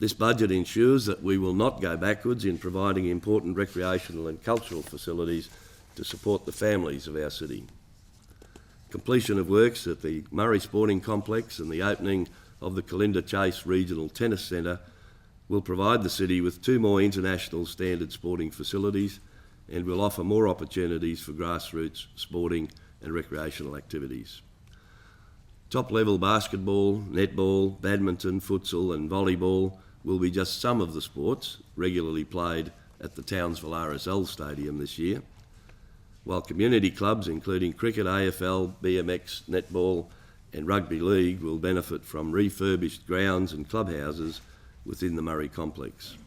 This budget ensures that we will not go backwards in providing important recreational and cultural facilities to support the families of our city. Completion of works at the Murray Sporting Complex and the opening of the Kalinda Chase Regional Tennis Centre will provide the city with 2 more international standard sporting facilities and will offer more opportunities for grassroots sporting and recreational activities. Top-level basketball, netball, badminton, futsal and volleyball will be just some of the sports regularly played at the Townsville RSL Stadium this year, while community clubs including cricket, AFL, BMX, netball and rugby league will benefit from refurbished grounds and clubhouses within the Murray complex.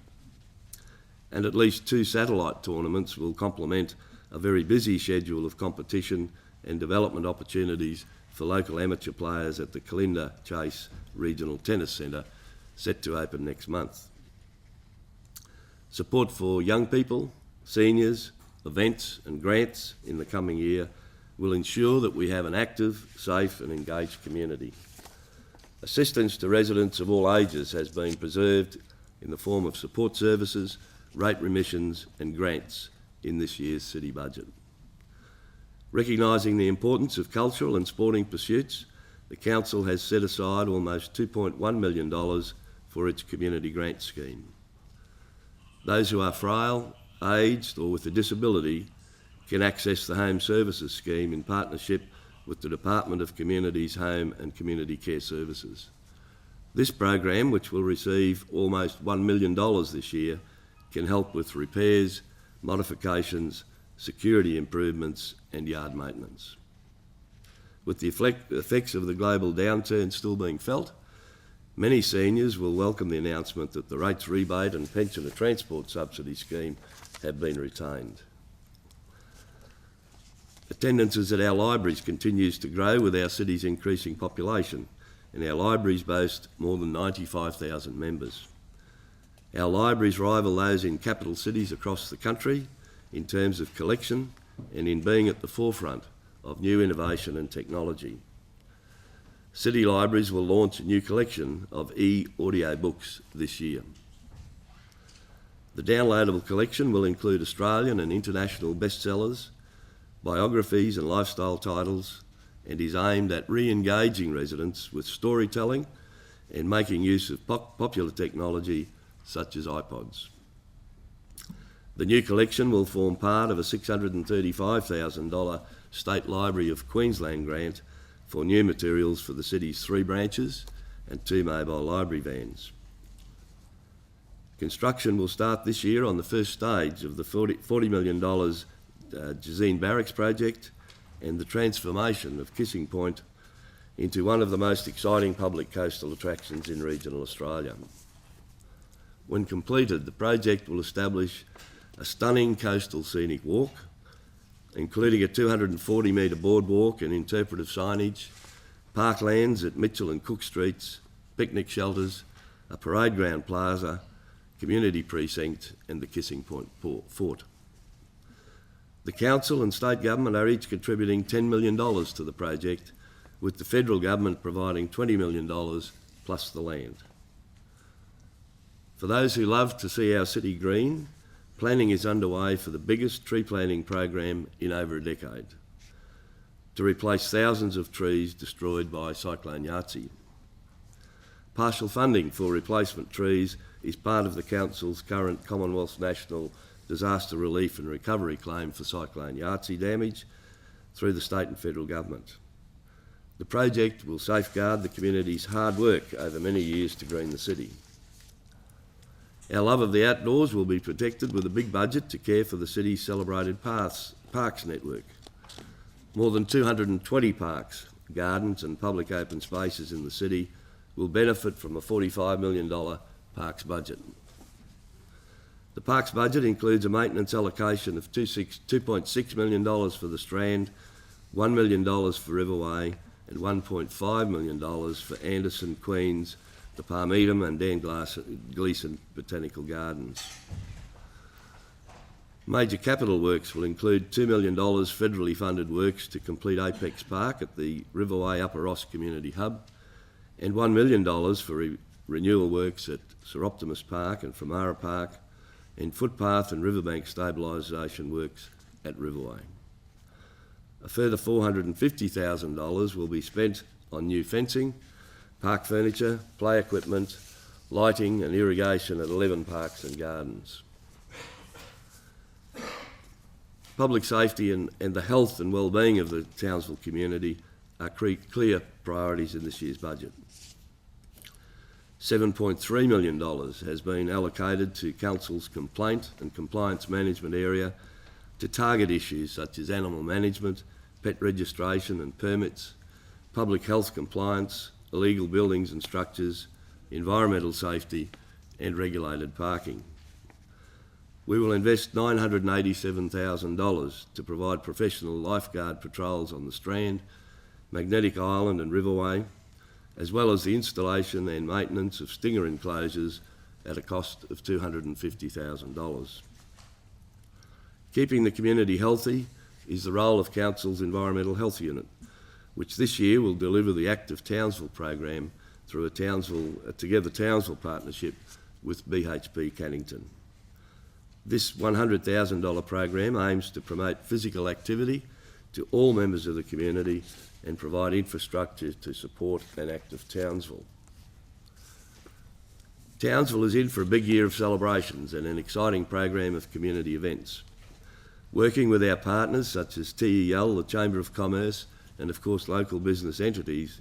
And at least 2 satellite tournaments will complement a very busy schedule of competition and development opportunities for local amateur players at the Kalinda Chase Regional Tennis Centre, set to open next month. Support for young people, seniors, events and grants in the coming year will ensure that we have an active, safe and engaged community. Assistance to residents of all ages has been preserved in the form of support services, rate remissions and grants in this year's city budget. Recognising the importance of cultural and sporting pursuits, the Council has set aside almost $2.1 million for its community grant scheme. Those who are frail, aged or with a disability can access the Home Services Scheme in partnership with the Department of Communities, Home and Community Care Services. This program, which will receive almost $1 million this year, can help with repairs, modifications, security improvements and yard maintenance. With the effects of the global downturn still being felt, many seniors will welcome the announcement that the rates rebate and pensioner transport subsidy scheme have been retained. Attendances at our libraries continues to grow with our city's increasing population, and our libraries boast more than 95,000 members. Our libraries rival those in capital cities across the country in terms of collection and in being at the forefront of new innovation and technology. City libraries will launch a new collection of e-audio books this year. The downloadable collection will include Australian and international bestsellers, biographies and lifestyle titles, and is aimed at re-engaging residents with storytelling and making use of popular technology such as iPods. The new collection will form part of a $635,000 State Library of Queensland grant for new materials for the city's 3 branches and 2 mobile library vans. Construction will start this year on the first stage of the $40 million Jazeen Barracks project and the transformation of Kissing Point into one of the most exciting public coastal attractions in regional Australia. When completed, the project will establish a stunning coastal scenic walk, including a 240-metre boardwalk and interpretive signage, parklands at Mitchell and Cook Streets, picnic shelters, a parade ground plaza, community precinct and the Kissing Point Fort. The Council and State Government are each contributing $10 million to the project, with the Federal Government providing $20 million plus the land. For those who love to see our city green, planning is underway for the biggest tree planting program in over a decade to replace thousands of trees destroyed by Cyclone Yahtzee. Partial funding for replacement trees is part of the Council's current Commonwealth National Disaster Relief and Recovery claim for Cyclone Yahtzee damage through the state and federal government. The project will safeguard the community's hard work over many years to green the city. Our love of the outdoors will be protected with a big budget to care for the city's celebrated parks network. More than 220 parks, gardens and public open spaces in the city will benefit from a $45 million parks budget. The parks budget includes a maintenance allocation of $2.6 million for the Strand, $1 million for Riverway and $1.5 million for Anderson, Queens, the Palmetum and Dan Gleeson Botanical Gardens. Major capital works will include $2 million federally funded works to complete Apex Park at the Riverway Upper Ross Community Hub and $1 million for renewal works at Sir Optimus Park and Framara Park, and footpath and riverbank stabilisation works at Riverway. A further $450,000 will be spent on new fencing, park furniture, play equipment, lighting and irrigation at 11 parks and gardens. Public safety and the health and well-being of the Townsville community are clear priorities in this year's budget. $7.3 million has been allocated to Council's complaint and compliance management area to target issues such as animal management, pet registration and permits, public health compliance, illegal buildings and structures, environmental safety and regulated parking. We will invest $987,000 to provide professional lifeguard patrols on the Strand, Magnetic Island and Riverway, as well as the installation and maintenance of stinger enclosures at a cost of $250,000. Keeping the community healthy is the role of Council's Environmental Health Unit, which this year will deliver the Active Townsville program through a Together Townsville partnership with BHP Cannington. This $100,000 program aims to promote physical activity to all members of the community and provide infrastructure to support an active Townsville. Townsville is in for a big year of celebrations and an exciting program of community events. Working with our partners such as TEL, the Chamber of Commerce, and of course local business entities,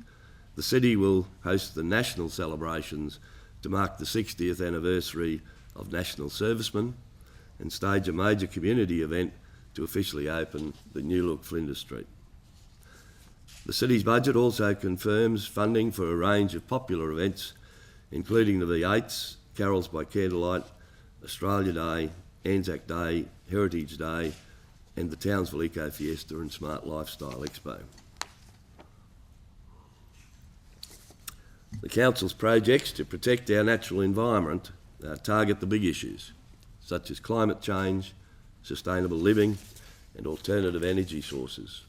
the city will host the national celebrations to mark the 60th anniversary of National Servicemen and stage a major community event to officially open the new look Flinders Street. The city's budget also confirms funding for a range of popular events, including the V8s, Carols by Candlelight, Australia Day, Anzac Day, Heritage Day, and the Townsville Eco Fiesta and Smart Lifestyle Expo. The Council's projects to protect our natural environment target the big issues, such as climate change, sustainable living, and alternative energy sources.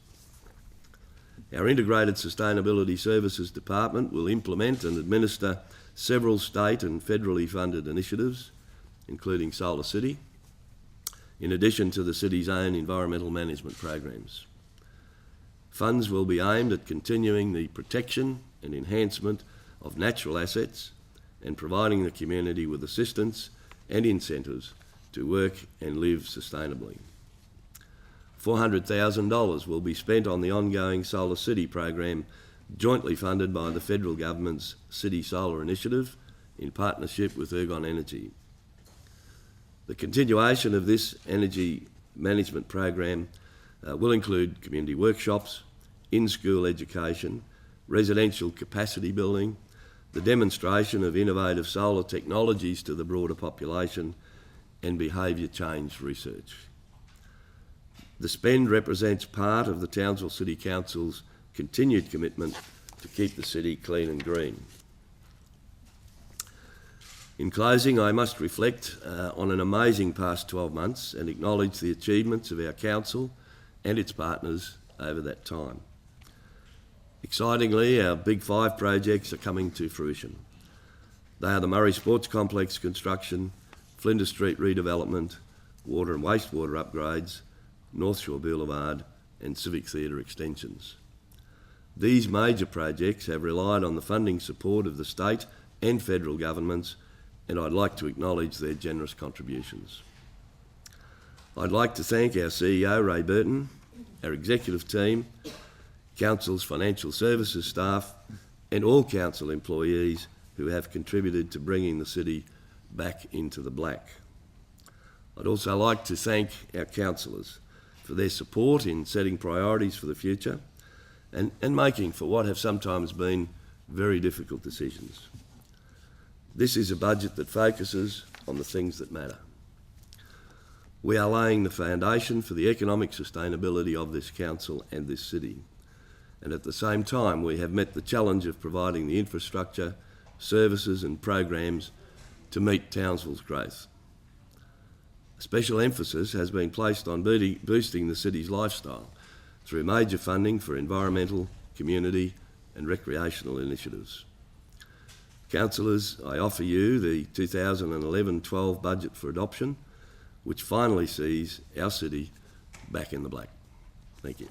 Our Integrated Sustainability Services Department will implement and administer several state and federally funded initiatives, including Solar City, in addition to the city's own environmental management programs. Funds will be aimed at continuing the protection and enhancement of natural assets and providing the community with assistance and incentives to work and live sustainably. $400,000 will be spent on the ongoing Solar City program, jointly funded by the federal government's City Solar Initiative in partnership with Ergon Energy. The continuation of this energy management program will include community workshops, in-school education, residential capacity building, the demonstration of innovative solar technologies to the broader population, and behaviour change research. The spend represents part of the Townsville City Council's continued commitment to keep the city clean and green. In closing, I must reflect on an amazing past 12 months and acknowledge the achievements of our council and its partners over that time. Excitingly, our Big Five projects are coming to fruition. They are the Murray Sports Complex construction, Flinders Street redevelopment, water and wastewater upgrades, North Shore Boulevard and Civic Theatre extensions. These major projects have relied on the funding support of the state and federal governments, and I'd like to acknowledge their generous contributions. I'd like to thank our CEO, Ray Burton, our executive team, Council's financial services staff, and all Council employees who have contributed to bringing the city back into the black. I'd also like to thank our councillors for their support in setting priorities for the future and making for what have sometimes been very difficult decisions. This is a budget that focuses on the things that matter. We are laying the foundation for the economic sustainability of this council and this city. And at the same time, we have met the challenge of providing the infrastructure, services and programs to meet Townsville's growth. A special emphasis has been placed on boosting the city's lifestyle through major funding for environmental, community and recreational initiatives. Councillors, I offer you the 2011-12 budget for adoption, which finally sees our city back in the black. Thank you.